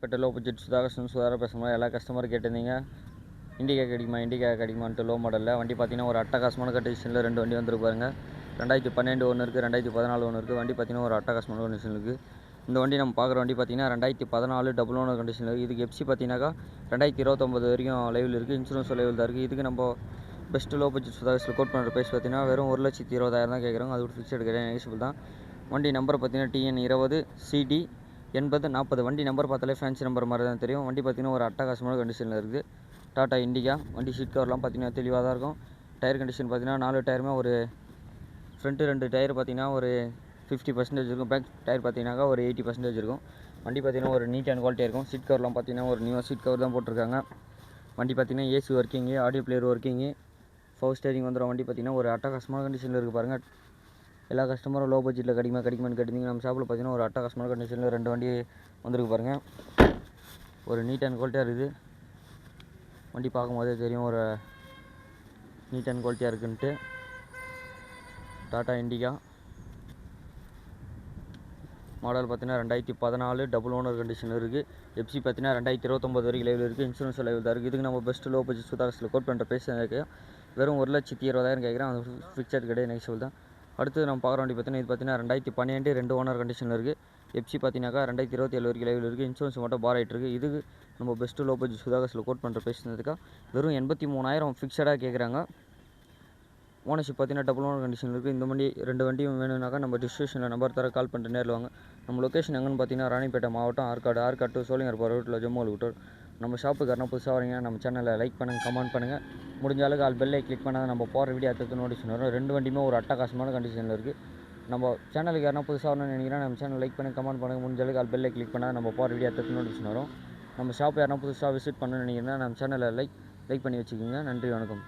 பெட்ட low budget Sudhakar பேசுகிறோம். எல்லா கஸ்டமரும் கேட்டிருந்தீங்க இண்டிகா கிடைக்குமான்ட்டு லோ மாடலில் வண்டி பார்த்தீங்கன்னா ஒரு அட்டகாசமான கண்டிஷனில் 2 வண்டி வந்துருக்கு பாருங்க. 2012 ஒன்று இருக்குது, 2014 ஒன்று இருக்குது. வண்டி பார்த்தீங்கன்னா ஒரு அட்டகாசமான கண்டிஷன் இருக்குது. இந்த வண்டி நம்ம பார்க்குற வண்டி பார்த்தீங்கன்னா 2014 டபுள் ஓனர் கண்டிஷனில் இருக்குது. இதுக்கு எஃப்சி பார்த்தீங்கன்னாக்கா 2029 வரைக்கும் லைவில் இருக்குது. இன்சூரன்ஸ் லைவில் தான் இருக்குது. இதுக்கு நம்ம best low budget Sudhakar quote பண்ணுற ப்ரைஸ் பார்த்தீங்கன்னா வெறும் 1,20,000 தான் கேட்குறாங்க. அது ஒரு ஃபிக்ஸட் கிடையாது, நெகோஷியபிள் தான். வண்டி நம்பர் பார்த்தீங்கன்னா TN20 CD 8040. வண்டி நம்பர் பார்த்தாலே ஃபேன்சி நம்பர் மாதிரி தான் தெரியும். வண்டி பார்த்தீங்கன்னா ஒரு அட்டகாசமான கண்டிஷனில் இருக்குது. டாடா இண்டிகா. வண்டி சீட் கவர்லாம் பார்த்தீங்கன்னா தெளிவாக தான் இருக்கும். டயர் கண்டிஷன் பார்த்தீங்கன்னா 4 டயருமே ஒரு ஃப்ரண்ட்டு 2 டயர் பார்த்தீங்கன்னா ஒரு 50% இருக்கும். பேக் டயர் பார்த்தீங்கன்னாக்கா ஒரு 80% இருக்கும். வண்டி பார்த்தீங்கன்னா ஒரு நீட் அண்ட் குவாலிட்டியாக இருக்கும். சீட் கவர்லாம் பார்த்தீங்கன்னா ஒரு நியூ சீட் கவர் தான் போட்டிருக்காங்க. வண்டி பார்த்தீங்கன்னா AC working, audio player working, power steering வந்துடும். வண்டி பார்த்தீங்கன்னா ஒரு அட்டகாசமான கண்டிஷனில் இருக்குது பாருங்கள். எல்லா கஸ்டமரும் லோ பட்ஜெட்டில் கிடைக்குமான்னு கேட்டிருந்தீங்க. நம்ம ஷாப்பில் பார்த்தீங்கன்னா ஒரு அட்டகாசமான கண்டிஷனில் 2 வண்டி வந்துருக்கு பாருங்கள். ஒரு நீட் அண்ட் குவாலிட்டியாக இருக்குது. வண்டி பார்க்கும்போதே தெரியும் ஒரு நீட் அண்ட் குவாலிட்டியாக இருக்குன்ட்டு. டாடா இண்டிகா மாடல் பார்த்தீங்கன்னா 2014 டபுள் ஓனர் கண்டிஷன் இருக்குது. எஃப்சி பார்த்தீங்கன்னா 2029 வரைக்கும் லைவில் இருக்குது. இன்சூரன்ஸ் லைவில் தான் இருக்குது. இதுக்கு நம்ம best low budget Sudhakar quote பண்ணுற ப்ரைஸ் இருக்குது வெறும் 1,20,000 கேட்குறேன். அது ஃபிக்ஸட் கிடையாது, நெகோஷியபிள் தான். அடுத்து நம்ம பார்க்குற வண்டி பார்த்தீங்கன்னா இது பார்த்தீங்கன்னா 2012 2 ஓனர் கண்டிஷனில் இருக்குது. எஃப்சி பார்த்தீங்கன்னாக்கா 2027 வரைக்கும் லைவில் இருக்குது. இன்சூரன்ஸ் மட்டும் பார் ஆகிட்டு இருக்குது. இதுக்கு நம்ம best low budget Sudhakar quote பண்ணுற ப்ரைஸ் வெறும் 83,000 ஃபிக்ஸடாக கேட்குறாங்க. ஓனர்ஷிப் பார்த்தீங்கன்னா டபுள் ஓனர் கண்டிஷன் இருக்குது. இந்த வண்டி 2 வண்டியும் வேணும்னாக்கா நம்ம டிஸ்கிரிப்ஷனில் நம்பர் தர கால் பண்ணிட்டு நேரில் வாங்க. நம்ம லொக்கேஷன் எங்கன்னு பார்த்தீங்கன்னா ராணிப்பேட்டை மாவட்டம் ஆற்காடு டு சோழிங்கர் போகிற ரூட்டில் ஜம்மு விட்டோம். நம்ம ஷாப்புக்கு யாரும் புதுசாக வரீங்கன்னா நம்ம சேனலில் லைக் பண்ணுங்கள், கமெண்ட் பண்ணுங்கள். முடிஞ்ச அளவுக்கு பெல்லை கிளிக் பண்ணால் நம்ம போகிற வீடியோ அடுத்து நோட்டிஃபிகேஷன் வரும். 2 வண்டியுமே ஒரு அட்டகாசமான கண்டிஷனில் இருக்குது. நம்ம சேனலுக்கு யாரும் புதுசாக வரணும்னு நினைக்கிறேன், நம்ம சேனல் லைக் பண்ணி கமெண்ட் பண்ணுங்கள். முடிஞ்ச அளவுக்கு பெல்லை கிளிக் பண்ணால் நம்ம போகிற வீடியோ அடுத்து நோட்டிஃபிகேஷன் வரும். நம்ம ஷாப் யாரும் புதுசாக விசிட் பண்ணணும்னு நினைக்கிறேன்னா நம்ம சேனலில் லைக் பண்ணி வச்சுக்கோங்க. நன்றி, வணக்கம்.